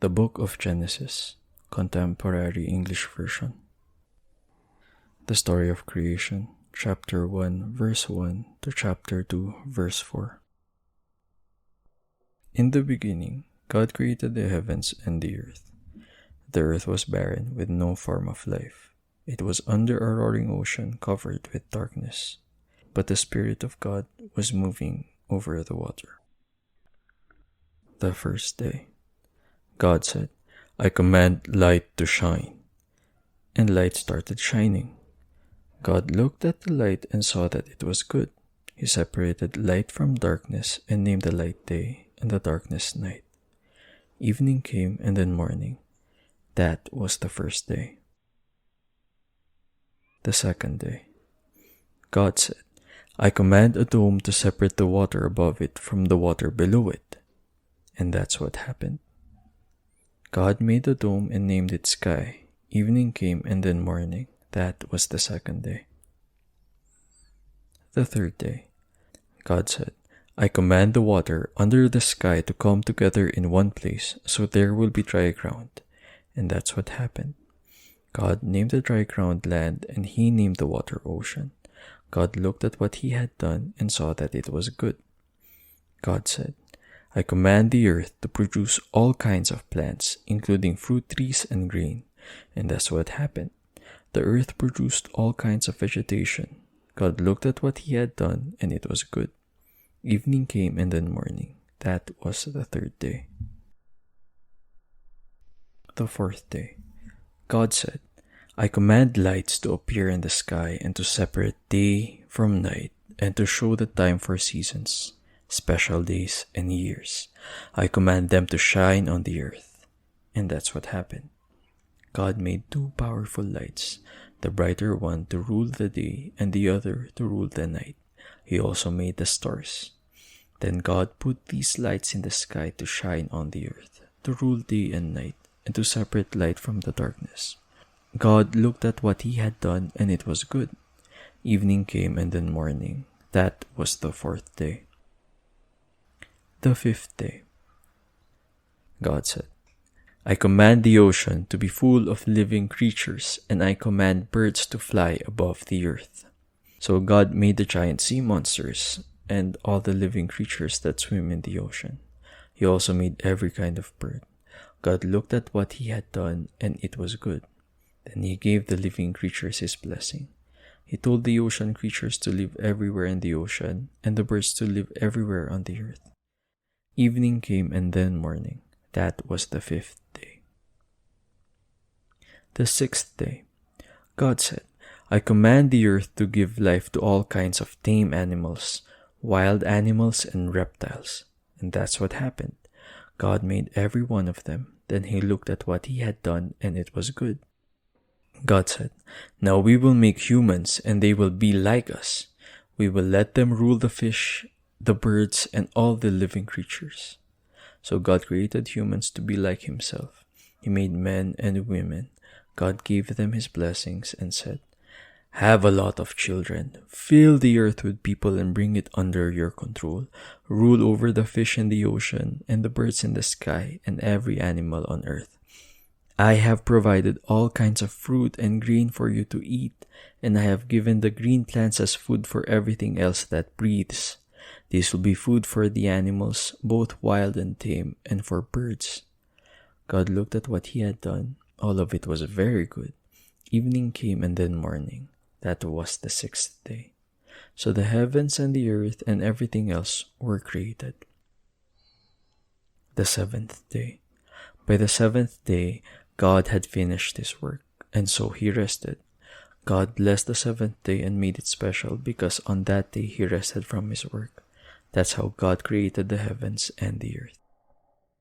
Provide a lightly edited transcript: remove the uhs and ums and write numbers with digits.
The Book of Genesis, Contemporary English Version. The Story of Creation, Chapter 1, verse 1 to Chapter 2, verse 4. In the beginning, God created the heavens and the earth. The earth was barren with no form of life. It was under a roaring ocean covered with darkness, but the Spirit of God was moving over the water. The first day. God said, "I command light to shine." And light started shining. God looked at the light and saw that it was good. He separated light from darkness and named the light day and the darkness night. Evening came and then morning. That was the first day. The second day. God said, "I command a dome to separate the water above it from the water below it." And that's what happened. God made the dome and named it sky. Evening came and then morning. That was the second day. The third day. God said, "I command the water under the sky to come together in one place, so there will be dry ground." And that's what happened. God named the dry ground land, and he named the water ocean. God looked at what he had done and saw that it was good. God said, "I command the earth to produce all kinds of plants, including fruit trees and grain." And that's what happened. The earth produced all kinds of vegetation. God looked at what he had done, and it was good. Evening came and then morning. That was the third day. The fourth day. God said, "I command lights to appear in the sky and to separate day from night and to show the time for seasons, special days, and years. I command them to shine on the earth." And that's what happened. God made two powerful lights, the brighter one to rule the day and the other to rule the night. He also made the stars. Then God put these lights in the sky to shine on the earth, to rule day and night, and to separate light from the darkness. God looked at what he had done, and it was good. Evening came and then morning. That was the fourth day. The fifth day. God said, "I command the ocean to be full of living creatures, and I command birds to fly above the earth." So God made the giant sea monsters and all the living creatures that swim in the ocean. He also made every kind of bird. God looked at what he had done, and it was good. Then he gave the living creatures his blessing. He told the ocean creatures to live everywhere in the ocean, and the birds to live everywhere on the earth. Evening came and then morning. That was the fifth day. The sixth day. God said, "I command the earth to give life to all kinds of tame animals, wild animals, and reptiles." And that's what happened. God made every one of them. Then he looked at what he had done, and it was good. God said, "Now we will make humans, and they will be like us. We will let them rule the fish, the birds, and all the living creatures." So God created humans to be like himself. He made men and women. God gave them his blessings and said, "Have a lot of children. Fill the earth with people and bring it under your control. Rule over the fish in the ocean and the birds in the sky and every animal on earth. I have provided all kinds of fruit and grain for you to eat, and I have given the green plants as food for everything else that breathes. These will be food for the animals, both wild and tame, and for birds." God looked at what he had done. All of it was very good. Evening came and then morning. That was the sixth day. So the heavens and the earth and everything else were created. The seventh day. By the seventh day, God had finished his work, and so he rested. God blessed the seventh day and made it special because on that day he rested from his work. That's how God created the heavens and the earth.